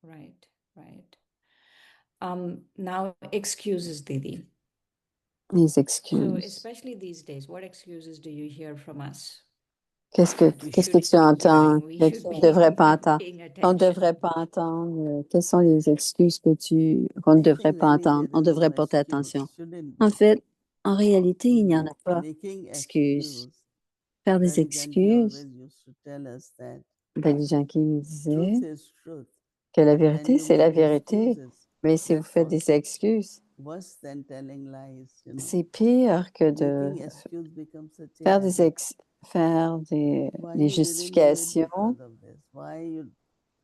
Right, right. Now excuses, Didi. Les So excuses. especially these days, what excuses do you hear from us? Qu'est-ce que we qu'est-ce que shouldn't tu be entends doing. We que should tu ne be devrais pas entendre? paying Qu'on ne attention. devrait pas entendre? Quelles sont les excuses qu'on ne I devrait think pas really entendre? On there is devrait no porter excuse, attention. shouldn't En be. fait, en réalité, il n'y en a pas Making d'excuses. excuse. Faire des Daddy Janki always excuses, used to tell us that Daddy Yankee nous disait truth is truth. que la When vérité, you c'est la make vérité. excuses, Mais si vous that's faites des excuses, worse than telling lies, you know. c'est pire que de Making excuse becomes such a faire habit. faire Why des you didn't do it justifications. because of this? Why you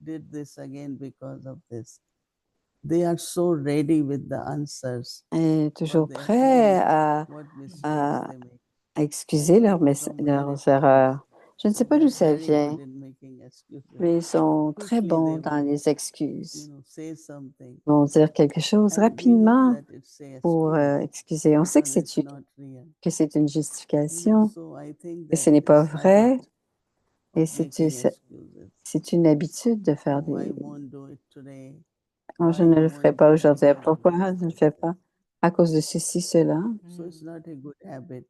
did this again because of this? They are so ready with the answers. Et toujours What they have prêts done, what mistakes à they make. excuser I don't know from where leurs it comes, erreurs. Je ne sais but pas they d'où are ça very vient, good in making excuses. mais ils sont très Quickly bons they dans will, les excuses. you know, say something, Ils vont dire quelque chose and we know rapidement that it's a pour excuse excuser. On sait because it's not real. que c'est une You know, justification, so I think que that ce n'est pas this vrai, habit et of making excuses. c'est une habitude de faire Oh, I des... won't do it today. Oh, je Why ne you le ferai won't pas do it aujourd'hui. because of Pourquoi this, je ne le that, fais that. pas? À cause de ceci, cela. So it's not a good habit.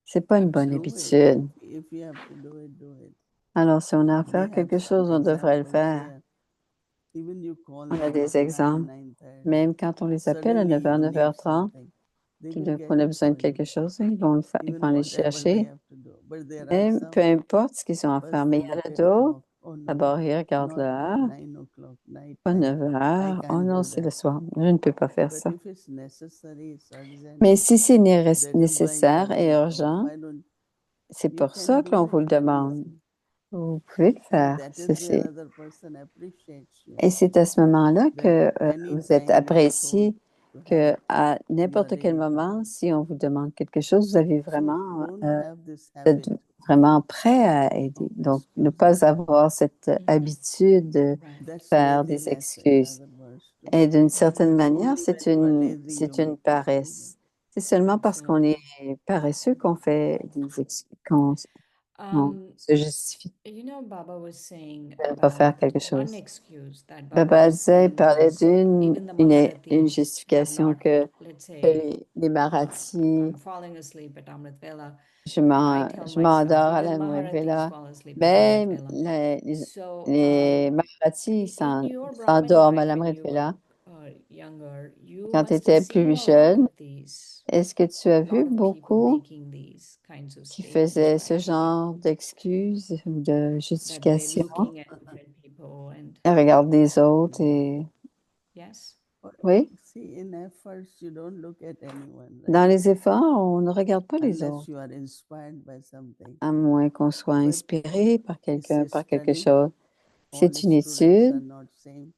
C'est pas une bonne Do it. habitude. If you have to do it, do it. Alors, si on a à We faire have quelque some chose, on devrait le examples faire. here. Even you call On a them des at 9, exemples. 9:30. Même quand on les appelle à Suddenly 9h, you need 9h30, something. They tout will d'un get coup, on a it besoin de for you. quelque chose, ils vont Even aller whatever they chercher. have to do. But there are Même, peu some, importe ce qu'ils ont à first faire. Mais they il y en look a at d'autres, clock. Oh no, d'abord, ils regardent not l'heure, 9 o'clock, night pas time. 9h. I Oh can't non, do c'est that. le soir. Je ne peux pas faire But ça. if it's necessary, it's urgent, Mais si c'est that is why you nécessaire et want it. urgent, Why don't c'est you pour can ça que do l'on it vous le very demande. easily. Vous pouvez le And faire. that is the another person appreciates you. Et c'est à ce moment-là que That vous êtes anytime you are apprécié, told to que help, à you are n'importe quel ready to moment, help. si on vous demande quelque chose, vous avez So vraiment, don't have this vous êtes habit vraiment prêt à aider. of Donc, ne excuses. pas avoir cette habitude de Right. That's faire des laziness, in excuses. other words. Too. Et d'une certaine It's manière, only when you are lazy you c'est une make excuses. paresse. C'est seulement parce qu'on est paresseux qu'on fait qu'on se justifie You know, Baba was saying de ne pas faire about quelque one chose. excuse that Baba Baba was disait, il saying parlait was even the une Maharathis have justification not, que let's que say, les Marathis, I'm falling asleep at Amrit Vela. I tell je myself, m'endors à even la Maharathis Vela. fall asleep at Mais Amrit Vela. So, les Marathis in your Brahmin s'endorment à life, la when you Vela. were younger, you Quand tu must have étais seen plus a lot jeune, of these, est-ce que tu as lot vu of people beaucoup making these kinds of qui statements, faisaient ce right? genre d'excuses ou de That they're justifications looking at different people and et regardent les autres et yes. oui, See, in efforts, you don't look at anyone, dans right? les efforts, on ne regarde pas les Unless autres, you are inspired by something. à moins qu'on soit But inspiré par it's a par quelque study. chose. All C'est une students are étude not same.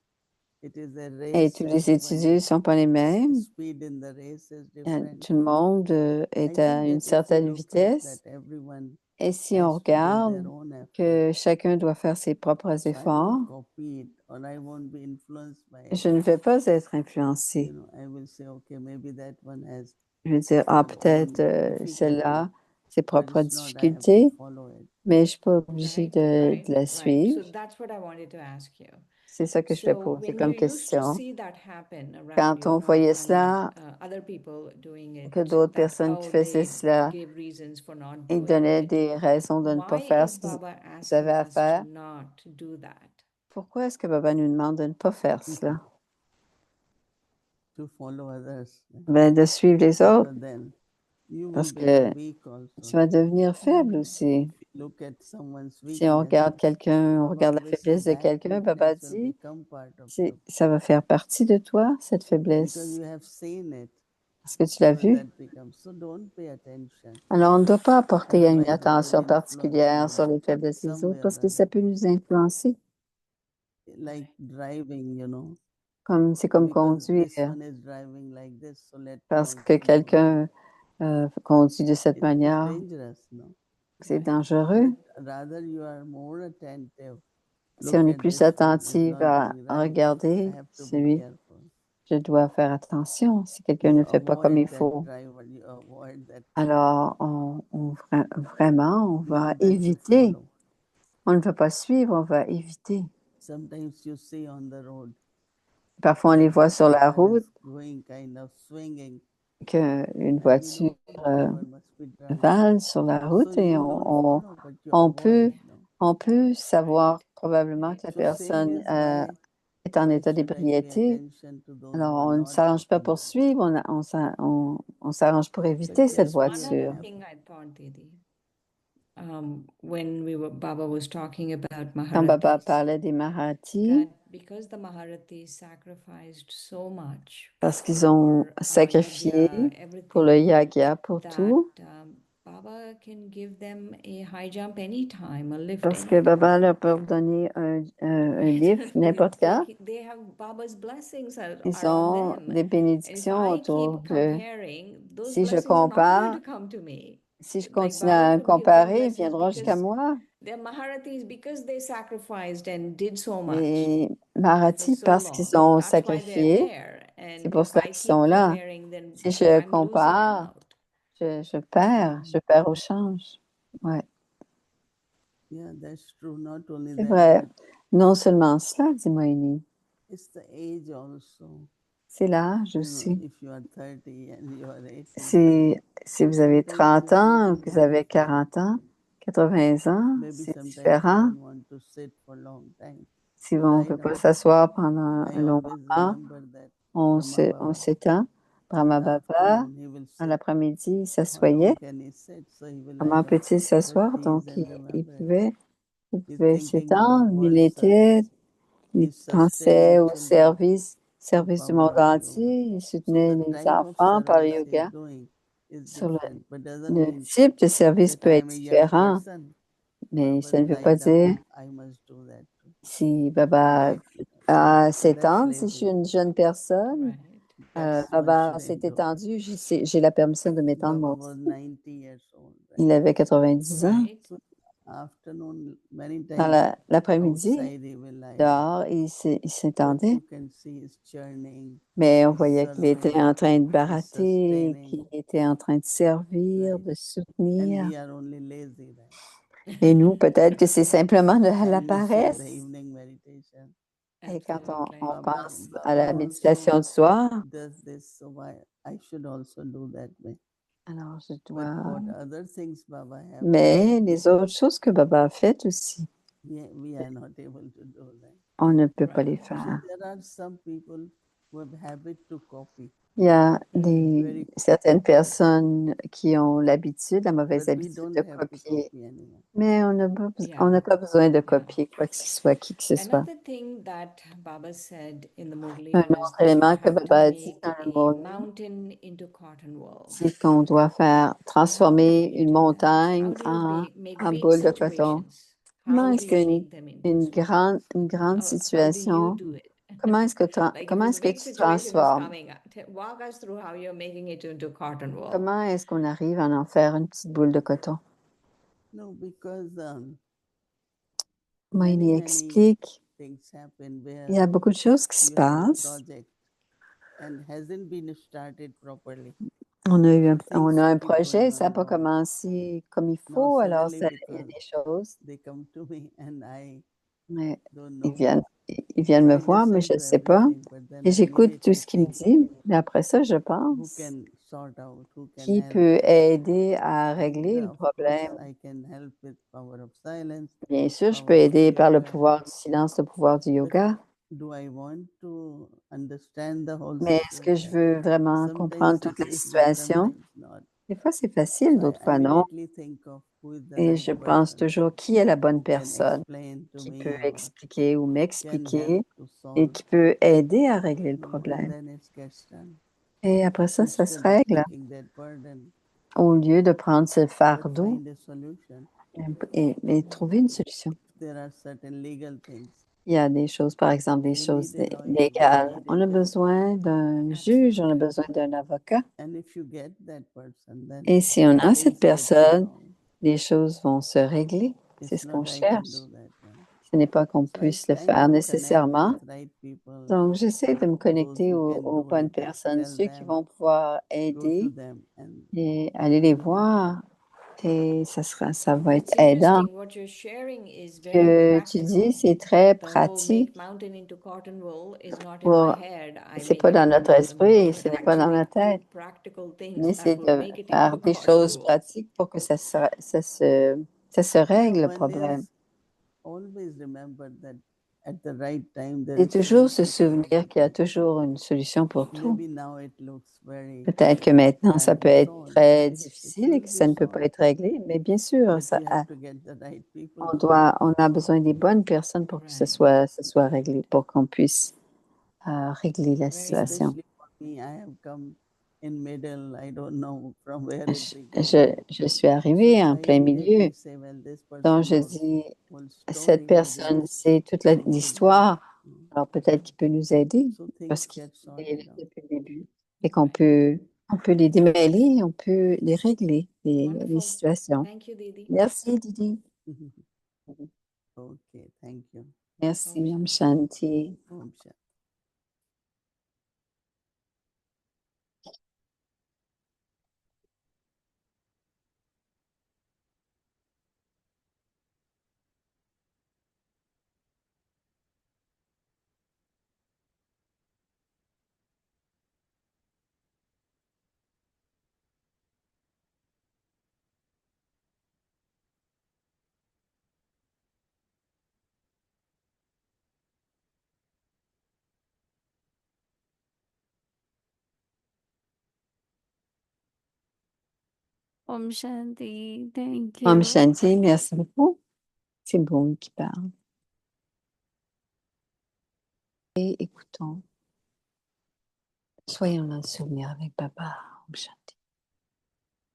It is a et race. tous les Everyone étudiants ne sont pas les mêmes. speed in the race is different. Tout le monde I est à think une that if you certaine look at vitesse. that everyone Et si on has to do their regarde own effort, que chacun doit faire ses propres so I efforts, won't copy it or I won't be influenced by it. je ne vais pas être You influencé. know, I will say, okay, maybe that one has Je vais dire, ah, their own peut-être celle-là, difficulty, ses but propres it's not, I have to difficultés, follow it. mais je ne suis pas obligée Right, de right, la right. suivre. So that's what I wanted to ask you. C'est ça que je vais So poser when comme you used to question. see that happen around Quand you, on not, voyait I mean, cela, other people doing que it, d'autres that personnes qui how faisaient they cela, gave reasons for not ils doing donnaient it. des raisons de ne pas Why faire is ce qu'ils Baba avaient asking à us to faire. not do that? Pourquoi est-ce que Baba nous demande de ne pas faire cela? To follow others, Ben, de suivre les autres, because then you will parce become que weak tu also. vas devenir faible aussi. If you look at someone's Si on weakness, regarde quelqu'un, on Baba regarde la always says faiblesse de that quelqu'un, Baba weakness will dit, become part of you ça va faire partie de toi, cette because faiblesse, you have seen it. parce que tu l'as So vu. that becomes, so don't pay attention. Alors, on ne doit pas apporter une Otherwise, you will attention influence by particulière sur les faiblesses des some way autres or parce que other. ça peut nous influencer. Like driving, you know, C'est comme because conduire, this one is driving like this, so let me parce also que do that. quelqu'un conduit de cette It's manière, dangerous, no? c'est Right. dangereux. But rather you are more attentive. Si Look on est at plus this one is attentif not à doing right. regarder I have to be celui, careful. je dois faire attention si quelqu'un You ne fait pas comme il avoid that faut. driver, you avoid that. Alors, vraiment, on va Not that you éviter. follow. On ne va pas suivre, on va éviter. Sometimes you see on the road Parfois, on les that voit sur la one route, is going kind of swinging qu'une And voiture power must be driving. vale sur la route So et you don't follow, but you on avoid. on peut savoir probablement que la So same personne is why est en état should I pay d'ébriété. attention to those Alors, who are on ne not s'arrange pas pour taking suivre, on s'arrange pour éviter But cette just be voiture. One thing I thought, Didi, when Baba was talking about Quand Baba Maharathis, parlait des Marathis, that because the Maharathis sacrificed so much parce qu'ils ont for sacrifié yagya, pour le everything, yagya, pour that tout, Baba can give them a high jump anytime, a lift parce que anytime. Baba leur peut donner un lift n'importe quand. They have Baba's blessings Ils are on ont them. des And if bénédictions I autour keep d'eux. comparing, those Si je blessings are not going compare, to come to me. si je Like continue Baba à could give them comparer, ils blessings viendront jusqu'à because moi. they're Maharathis because they sacrificed and did so much Les for Marathis, so parce qu'ils long. ont That's why they're sacrifié, there. c'est And pour if ça I qu'ils sont keep là. comparing, then Si je I'm losing compare, out. je perds au change. Ouais, Yeah, that's true. Not only c'est that, vrai. but Non seulement cela, dit Moïni, it's the age also. c'est l'âge You know, aussi. if you are 30 and you are 80, Si vous avez sometimes 30 ans ou que decisions vous are avez different. 40 ans, 80 ans, Maybe c'est sometimes you différent. don't want to sit for a long time. Si You on ne lie peut pas down. s'asseoir pendant I un long always moment, remember that on Brahma Baba. s'étend. In Brahma the Baba, afternoon, he will en sit. l'après-midi, il How long s'assoyait. can he sit? So he will lie Comment down. peut-il s'asseoir? But he Donc, isn't il remembering. He's pouvait thinking about s'étendre. world service. Il He's pensait sustaining au children service du with monde power of yoga. entier. Il So soutenait the les type of enfants par le service he's yoga. doing is Sur different, but doesn't le mean type de service that peut être I'm a young différent, person. mais Baba ça ne veut lie pas dire down, I must do that too. si Baba Like, s'étend, that's si je suis lazy. une jeune personne, Right. That's one Baba s'est shouldn't do. étendu, j'ai la permission de m'étendre moi Baba was aussi. 90 years old. Il Right? avait 90 ans. Right. So afternoon, many Dans times l'après-midi, outside he will lie down. dehors, il But s'étendait, you can see he's churning, mais on he's voyait qu'il était serving, en train de he's baratter, qu'il sustaining, était en train de servir, right? de And soutenir. we are only lazy, right? Et nous, peut-être que c'est simplement de la And you see paresse. the evening meditation. Et quand Absolutely. on Baba, pense à Baba la méditation also du soir, does this, so why I should also do that way. alors je But dois... what other things Baba have Mais done, les autres choses que Baba a faites aussi, we are not able to do that. on ne peut pas les Right. So faire. there are some people who have habit to copy, Il y a very certaines personnes qui ont l'habitude, la mauvaise but we habitude don't de have to copier. copy anyone. Mais on Yeah. n'a pas besoin de Yeah. copier quoi que ce soit, qui que ce soit. Another thing that Baba said in the Murli Un was autre that you élément que have to Baba a dit make dans le a monde, mountain into cotton wool. c'est qu'on doit transformer How do you une do that? montagne How do you make en big boule de coton. situations? Comment How est-ce do you qu'une make them into? une grande How do you situation, do it? comment est-ce que, Like if comment a est-ce que big tu situation is transformes? coming, walk us through how you're making it into cotton wool. Comment est-ce qu'on arrive à en faire une petite boule de coton? No, because Moi, il many explique, things happen il where y a beaucoup de choses qui se you have a passent. project and hasn't been started properly. On a Things un keep projet, going ça n'a on pas wrong. commencé comme il Now faut, alors suddenly il y a because des choses, they come to me and I mais don't ils know. viennent So me I voir, mais listen je ne to sais pas. everything, but then Et I j'écoute tout immediately ce qu'il me think dit, mais après ça, je who pense, can sort out, who can qui help. peut aider à And régler le of course, problème? I can help with power of silence, Bien sûr, je peux power of aider par le yoga. pouvoir du silence, le pouvoir du But yoga, do I want to understand the whole mais est-ce que je situation? veux vraiment comprendre Sometimes toute it's la easy, situation? sometimes not. Des fois, c'est So facile, I d'autres fois non. immediately think of who is the Et right je pense person toujours qui est la bonne who can personne explain to qui peut me or expliquer ou can help m'expliquer to et solve. qui peut aider à régler le And problème. then it gets done. Et après ça se Instead of règle taking that burden, au lieu de prendre ce but fardeau find a solution. et trouver une solution. There are certain legal things. Il y a des choses, par exemple, des You choses need a lawyer, you légales. need On a a judge. besoin d'un juge, on a besoin d'un avocat. And if you get that person, then Et si on a things cette get personne, resolved. les choses vont se régler. C'est It's ce qu'on not I can cherche. do that. Right? Ce n'est pas qu'on So I puisse le try faire to connect nécessairement. with right people, Donc, j'essaie de me those connecter who can aux do bonnes it, just personnes, tell ceux qui them, vont pouvoir go to aider them and et aller les voir Et ça va être It's aidant. interesting. What you're sharing is Ce very que tu dis, practical. c'est très The whole pratique. make mountain into cotton wool is not in my Pour, head. I c'est make pas it dans into notre cotton wool, esprit, but ce n'est pas dans actually la do tête, practical mais things that c'est will de make it faire into des cotton choses wool. pratiques pour que ça se règle, le One problème. is always remember that at the right time there Et is toujours se solution to souvenir qu'il y a everything. toujours une solution pour tout. Maybe now it looks very Peut-être que maintenant, hard ça to peut être solve, très but it difficile et will que be ça ne peut pas solved. être réglé, mais bien sûr, But you have to get the right people to help. on a besoin des bonnes personnes pour que Right. ça soit réglé, pour qu'on puisse régler la Very situation. Especially for me, I have come in middle. I don't know from where it Je, began. je suis arrivée So en I plein milieu, immediately say, well, this donc person je knows dis, whole cette story, maybe personne sait toute he could l'histoire, help. alors peut-être qu'il peut nous aider So parce things qu'il get est sorted là out. depuis le début et on peut les démêler, on peut les régler, les wonderful. situations. Thank you, Didi. Merci, Didi. Okay, thank you. Merci, Om Om Shanti. Shanti. Om Shanti. Om Shanti. Thank Om you. Shanti, merci beaucoup. C'est bon qui parle. Et écoutons. Soyons dans le souvenir avec Baba. Om Shanti.